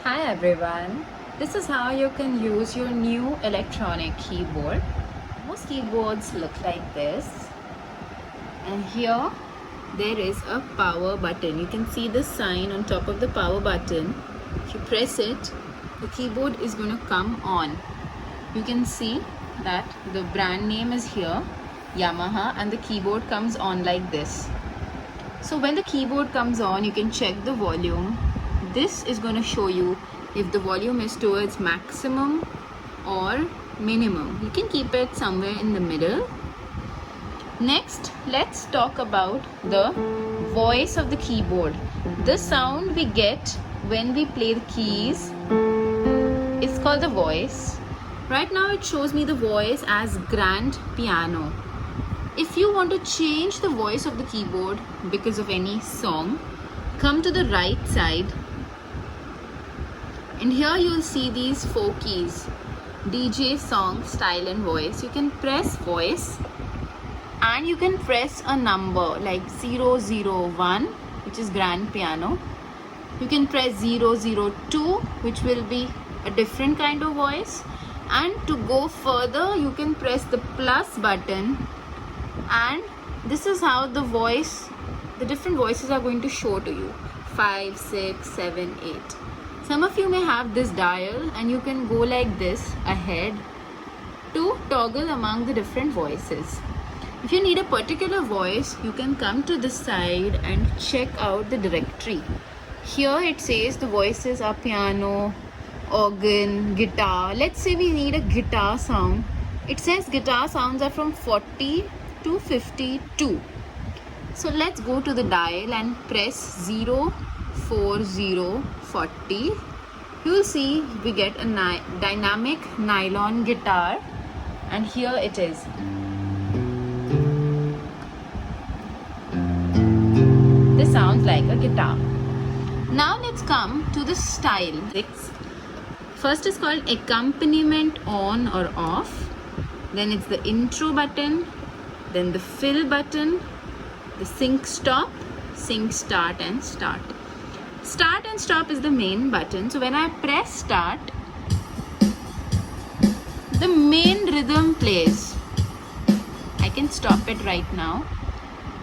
Hi everyone, this is how you can use your new electronic keyboard. Most keyboards look like this, and here there is a power button. You can see the sign on top of the power button. If you press it, the keyboard is going to come on. You can see that the brand name is here, Yamaha, and the keyboard comes on like this. So when the keyboard comes on, you can check the volume. This is going to show you if the volume is towards maximum or minimum. You can keep it somewhere in the middle. Next, let's talk about the voice of the keyboard. The sound we get when we play the keys is called the voice. Right now it shows me the voice as grand piano. If you want to change the voice of the keyboard because of any song, come to the right side. And here you'll see these 4 keys: DJ, song, style and voice. You can press voice and you can press a number like 001, which is grand piano. You can press 002, which will be a different kind of voice. And to go further, you can press the plus button, and this is how the different voices are going to show to you: 5, 6, 7, 8. Some of you may have this dial and you can go like this ahead to toggle among the different voices. If you need a particular voice, you can come to this side and check out the directory. Here it says the voices are piano, organ, guitar. Let's say we need a guitar sound. It says guitar sounds are from 40 to 52. So let's go to the dial and press 04040. You'll see we get a dynamic nylon guitar, and here it is. This sounds like a guitar. Now let's come to the style. First is called accompaniment on or off. Then it's the intro button. Then the fill button, the sync stop, sync start and start. Start and stop is the main button. So when I press start, the main rhythm plays. I can stop it right now.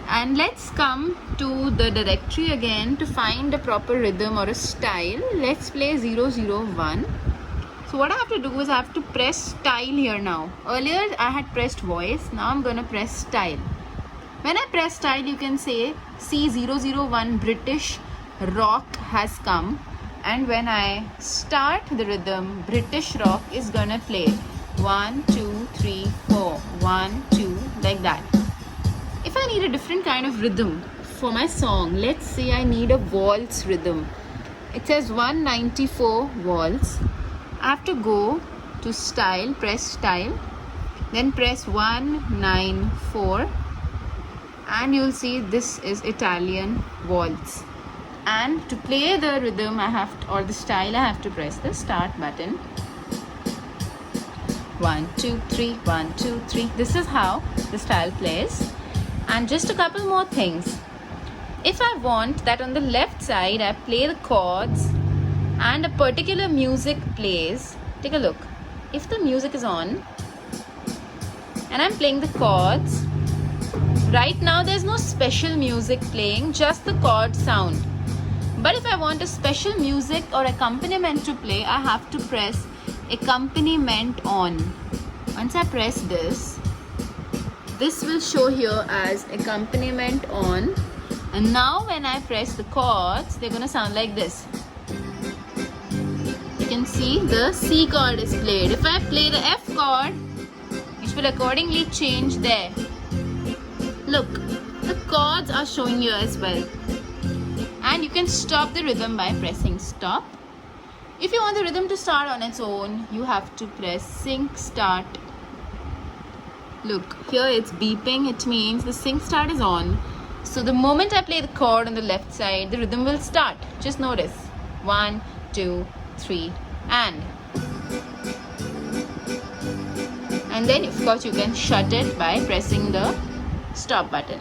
And let's come to the directory again to find a proper rhythm or a style. Let's play 001. So what I have to do is I have to press style here now. Earlier I had pressed voice. Now I'm going to press style. When I press style, you can say C001 British rock has come. And when I start the rhythm, British rock is going to play 1, 2, 3, 4, 1, 2, like that. If I need a different kind of rhythm for my song, let's say I need a waltz rhythm. It says 194 waltz. I have to go to style, press style, then press 194, and you'll see this is Italian waltz. And to play the rhythm or the style, I have to press the start button. 1, 2, 3, 1, 2, 3. This is how the style plays. And just a couple more things. If I want that on the left side I play the chords and a particular music plays, take a look. If the music is on and I'm playing the chords, right now there's no special music playing, just the chord sound. But if I want a special music or accompaniment to play, I have to press accompaniment on. Once I press this will show here as accompaniment on. And now when I press the chords, they're going to sound like this. You can see the C chord is played. If I play the F chord, it will accordingly change there. Look, the chords are showing here as well. And you can stop the rhythm by pressing stop. If you want the rhythm to start on its own, you have to press sync start. Look, here it's beeping. It means the sync start is on. So the moment I play the chord on the left side, the rhythm will start. Just notice. 1, 2, 3, and then of course you can shut it by pressing the stop button.